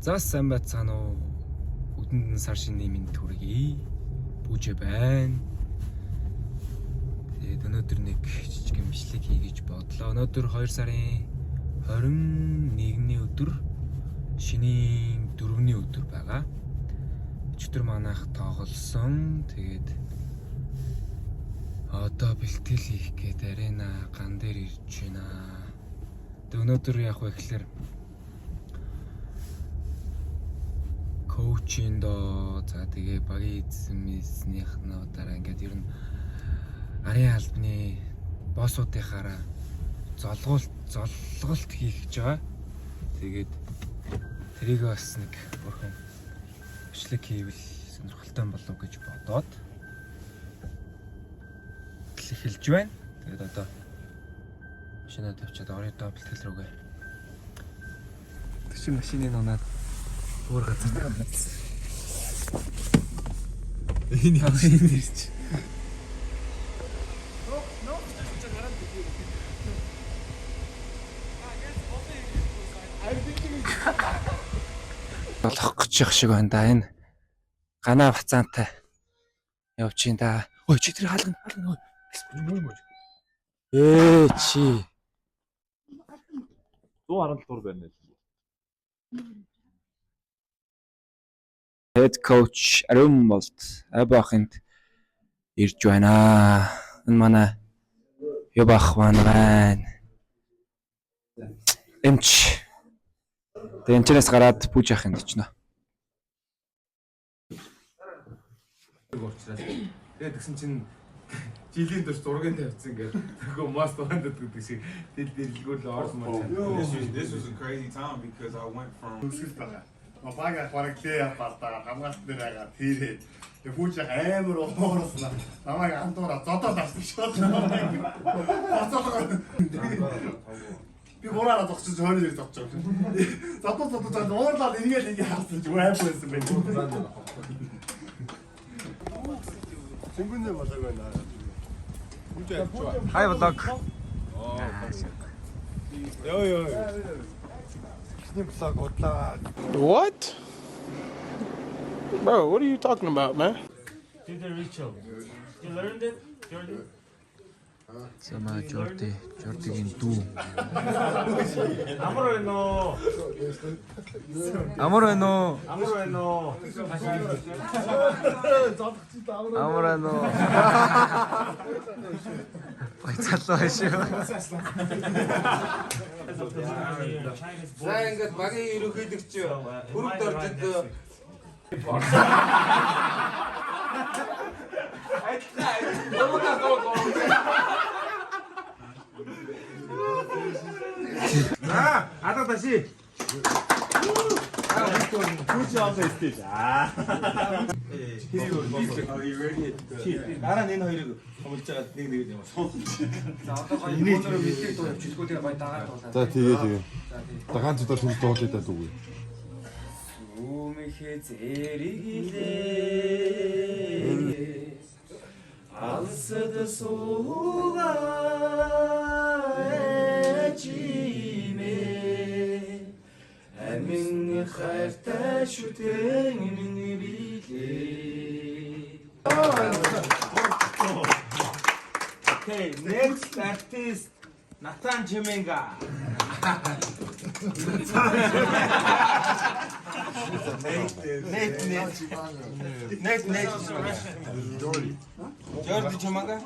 За сайн байцгаана уу? Өдөнд сар шинэ минь төргий. Бүжэ байна. Тэгээд өнөөдөр нэг жижиг бичлэг хий гэж бодлоо. Өнөөдөр 2 сарын 21-ний өдөр шинийн 4-ний өдөр байгаа. Өчигдөр манайх тоглосон. Тэгээд одоо бэлтгэл хийх гээд арена ган дээр ирж байна. Тэгээд өнөөдөр яг вэ гэхээр коучиндоо за тэгээ багийн эзэмснийхнаа дараа ингээд ер нь арын албаны боссуудынхаараа золголт хийх гэж байгаа. Тэгээд тэрийг бас нэг өөрхөн бичлэг хийвэл сонирхолтой болов гэж бодоод эхэлж байна. Тэгээд одоо машинаа тавьчаад орё доо бэлтгэл рүүгээ. Тэг чи машины нунаад өөр газар тавьсан. Энэ яг энэ ирч. Болох гэж явах шиг байна да энэ. Ганаа бацаантай явчих да. Ой чи тэр хаалгана. Чи 117 дугаар байна. Head coach Arun Bolt Абахынд ирж байна. Энэ манай Ябах байна. Эмч. Тэнчнээс гараад бүж яах юм дичнэ. Тэгээд тэгсэн чинь жилийн дөр зургийг тавьчихсан гэдэг. Тэгвэл most wanted гэдэг шиг дэлгүүр л орсон маа. This was a crazy time because I went from Бага харагдлаа бартаа хамгаалт дээр агаад хийрээ. Тэг хүүч амар уурсан. Намайг андуура зодоод авсан шууд. Би бороо зогсож хойно дээр зогсож байгаа. Зодоод уурлаад эргээл ингэ харсан чи амар байсан байх. Цэнгүнээ болоог байна. Хай влог. Йоо. What? Bro, what are you talking about, man? Do the ritual. You learned it, Jordan? Сама Жордигийн дүү. Amor no. Амар байна уу? Amor no. Амар байна уу? Баяцалаа шүү. За ингээд багийн ерөнхийлөгч бүрд оржид Ата таси. дараа нь энэ хоёрыг хомлж байгаа нэг юм суусан. За одоо гоё өнөөдөр бэлтгэл дуу явуулчихгүй тэгээ гоё дагаад дуулаа. За тэгээ. Дагаан зүдэр хэл дуулаа даа дүү. Өмнөхөө зэриглээ. Алсад суугаа чимээ. Амин хайртай шүтэн миний билээ. Okay, next artist Nathan Chemenga. Jordi Chemenga.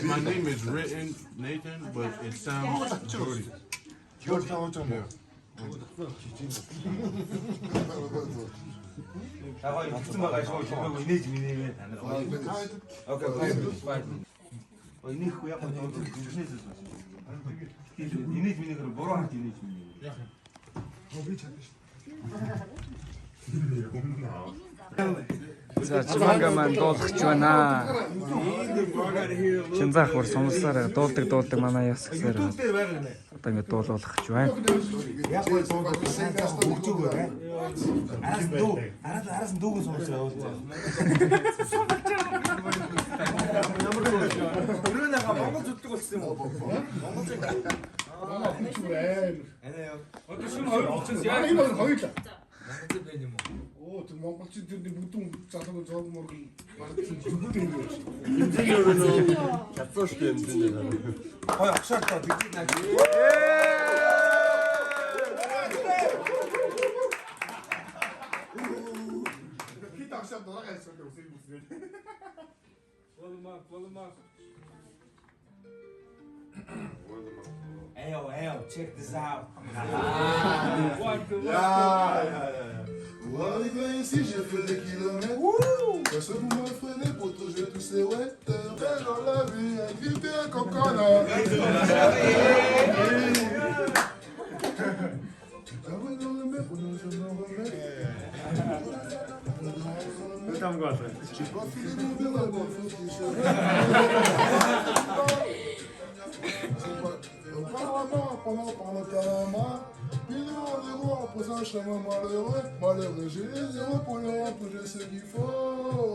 my name is written Nathan, but it sounds Jordy. Аваа ихсэн байгаа шүү. Чимээг инээж минийгээ танил. Окей, fine. Инех уу яг энэ бизнес үү? Инээж минийгээр буруу хат инээж миний. За Чиманга маань дуулах ч байна. Чинзаах бүр сумсаар дуулдаг манай яс гэсээр одоо ингэ дуулуулах ч байна. Яг гоо дуулаад сайнаас хөгжөөгөө бай. Араас нь дүүгэн сонсож байгаа. Өрөөнийхөө Монгол зүтдэг болсон юм уу? Монгол зүтдэг. Аа, энэ ч бүр амар. Анаа яа. Одоо шүн хоёр болчихсон. Яг энэ хоёр л. Харин байна юм уу? Оо тэр монголчууд тэрний бүдүүн залуу зоог мөргөл бардсан зүгүүд юм байна. Чадсан шүү дээ энэ дээр. Гой агшаа та бид наа. Хит агшаа дураа хэлсэн үсэг үсэг. Волмак. Ayo, check this out. Pour arriver ici, j'ai fait des kilomètres. Personne ne m'a freiné pour toucher tous ces ouettes. Dans la vie, invité à Cocona. Ah ouais, dans le mec, on je me remets. J'ai pas fini de bien dans le bon fou qui Apparemment, il est rendez-vous en posant un chemin malheureux. Malheureux, j'ai les zéros pour le remplir ce qu'il faut.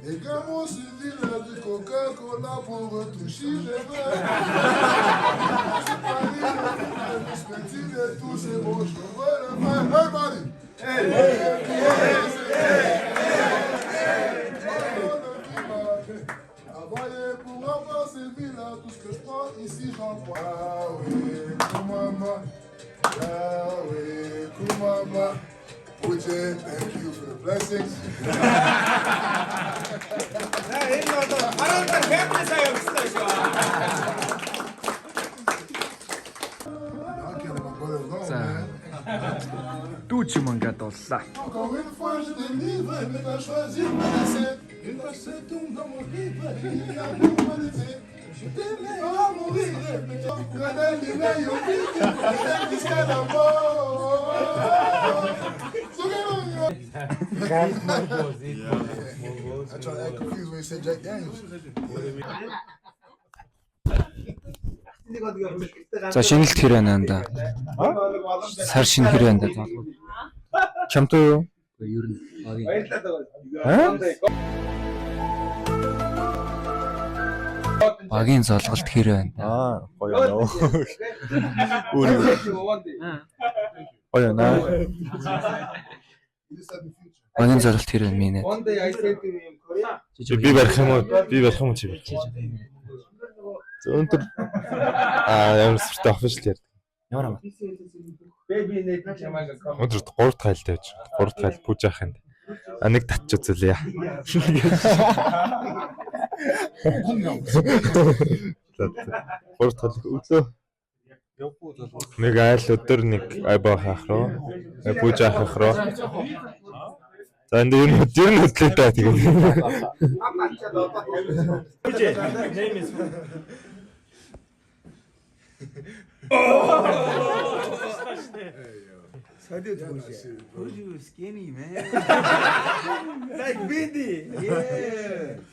Et comme on se dit, là, du Coca-Cola pour retoucher les verres. C'est pas libre, le perspective et tout, c'est bon, je veux le faire. Hey, buddy! Hey! Envoyez pour avoir ces villes-là, tout ce que je prends ici, j'en prends. Yahweh, Kumama, Yahweh, Kumama. Uche, thank you for the blessings. Дүү ч юм ингээд дууллаа. Encore une fois, je t'ai livré, mais t'as choisi ma recette. Une recette tombe dans mon livre, il y a une qualité. Je t'aimais à mourir, mais tu connais les meilleurs vies, jusqu'à la mort. I try to act confused when you say Jack Daniels. За шинэлт хэр байна анда? Сар шинэ хэр байна даа? Чамтай юу? Ер нь багийн. Багийн золголт хэр байна? Гоё нөө. Өөрөө. Гоё наа. Багийн золголт хэр байна минь? Би барих юм уу? Би барих юм чи? Өнтөр ямар сүртэй офишл ярьдаг. Ямар амт? Өнтөр 3 дахь хайлтай байж. 3 дахь хайл пүүж яах юм. Нэг татч үзүүлээ. 3 дахь өглөө. Нэг айл өдөр нэг айбаа хаах руу. Пүүж яах руу. За энэ ер нь хөдлөө та тэгээд. Who's you skinny, man? Like Bindi. Yeah.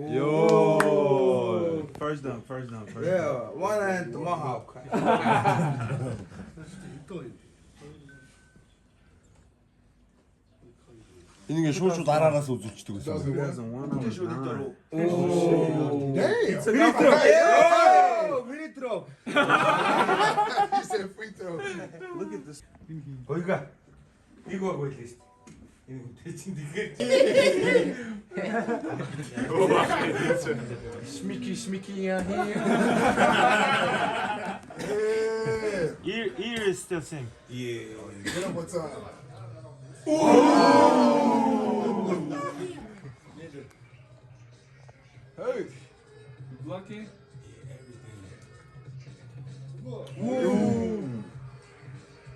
Yo. First down. Yeah, one hand tomahawk. Энийг шууд араараас үзүүлчихдэг гэсэн. It wasn't one on one. Damn! Free throw. He said free throw. Look at this. Ойга. Нэг баг байлаа шүү дээ. Энэ үнтэй чинь тэгээд. Smicky yeah. Ear is still sing. Yeah. Get him one time. Hey! Lucky.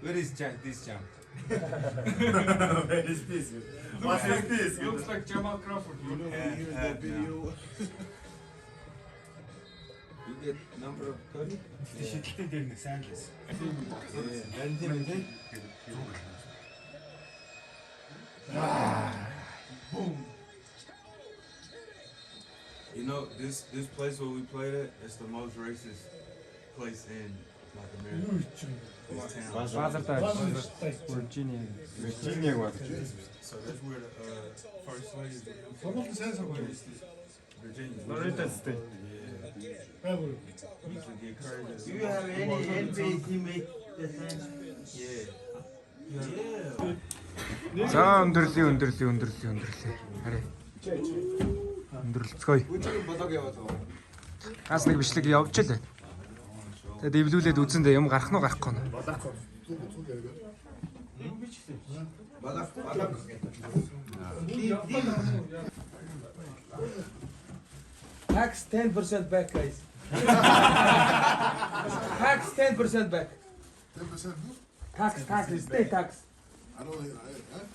Where is this jump? Where is this? What is this? Looks like Jamal Crawford. You get number of 30? Шидэлтэн дээр нэг сайн лээс. Maintain. Boom. You know, this place where we played at, it's the most racist place in like America. This town. Virginia. So that's where the first slaves. What was the sense of it? Virginia. Florida State. Yeah. Do you have any NBA teammate that time? Yeah. За өндөрлөе. Харъя. Өндөрлөцгөөе. Газ нэг бичлэг явж л байна. Тэгээд дэвлүүлээд үзэндээ юм гарах нь гарахгүй нь. Tax 10% back, guys. Tax 10% back. 10% Tax, state tax. I don't know.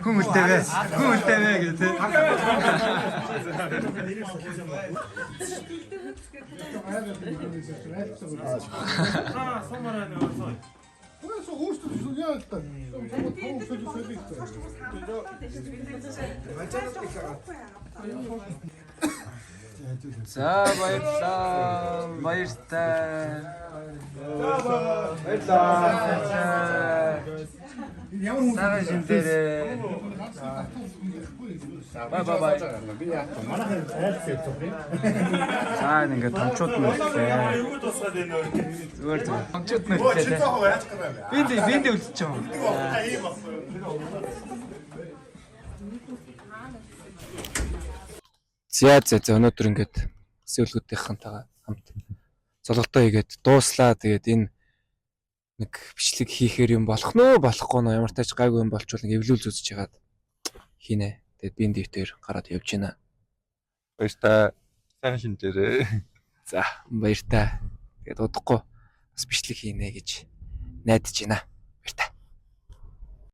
Хүн үлдэвэ гэдэг тийм. Хорошо, густо я так. За баярлалаа. Сайн шиндэрээ. Бай. За ингээд томчууд нь үлдлээ. Зүгээр. Томчууд нь үлдлээ. Бинди үлдчихэж байгаа. За өнөөдөр ингээд сэвлгүүдийнхэнтэйгээ хамт золготой хийгээд дууслаа. Тэгээд энэ нэг бичлэг хийхээр юм болох нь болохгүй нь ямар тач гайгүй юм болчвол нэг эвлүүл үзэж хагаад хийнэ. Тэгээд би дэвтэр гараад явж гинэ. Баяртай. Сайн шинжээрээ. За баяртай. Тэгээд удахгүй бас бичлэг хийнэ гэж найдаж байна.